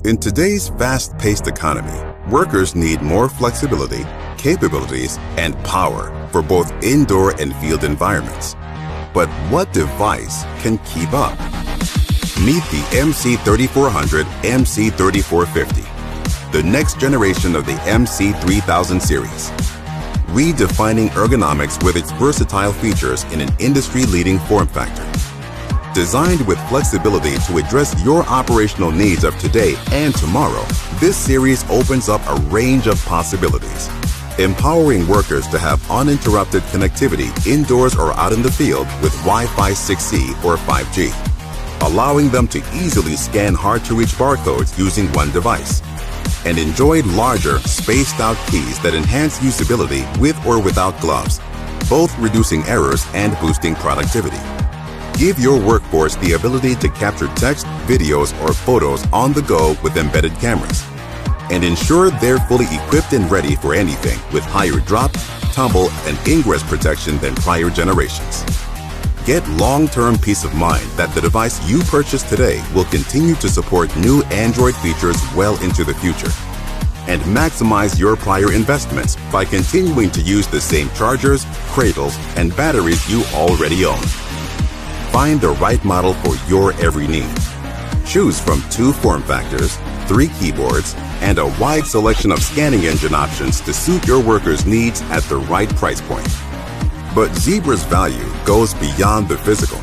In today's fast-paced economy, workers need more flexibility, capabilities, and power for both indoor and field environments. But what device can keep up? Meet the MC3400 MC3450, the next generation of the MC3000 series. Redefining ergonomics with its versatile features in an industry-leading form factor. Designed with flexibility to address your operational needs of today and tomorrow, this series opens up a range of possibilities, empowering workers to have uninterrupted connectivity indoors or out in the field with Wi-Fi 6E or 5G, allowing them to easily scan hard-to-reach barcodes using one device, and enjoy larger, spaced-out keys that enhance usability with or without gloves, both reducing errors and boosting productivity. Give your workforce the ability to capture text, videos, or photos on the go with embedded cameras, and ensure they're fully equipped and ready for anything with higher drop, tumble, and ingress protection than prior generations. Get long-term peace of mind that the device you purchase today will continue to support new Android features well into the future. And maximize your prior investments by continuing to use the same chargers, cradles, and batteries you already own. Find the right model for your every need. Choose from 2 form factors, 3 keyboards, and a wide selection of scanning engine options to suit your workers' needs at the right price point. But Zebra's value goes beyond the physical.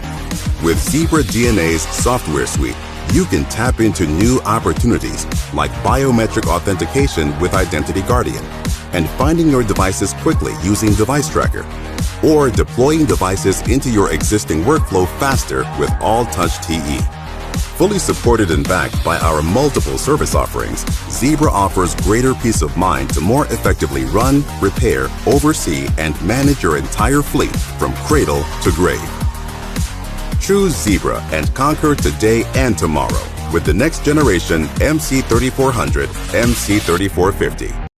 With Zebra DNA's software suite, you can tap into new opportunities like biometric authentication with Identity Guardian, and finding your devices quickly using Device Tracker, or deploying devices into your existing workflow faster with All Touch TE. Fully supported and backed by our multiple service offerings, Zebra offers greater peace of mind to more effectively run, repair, oversee, and manage your entire fleet from cradle to grave. Choose Zebra and conquer today and tomorrow with the next generation MC3400 MC3450.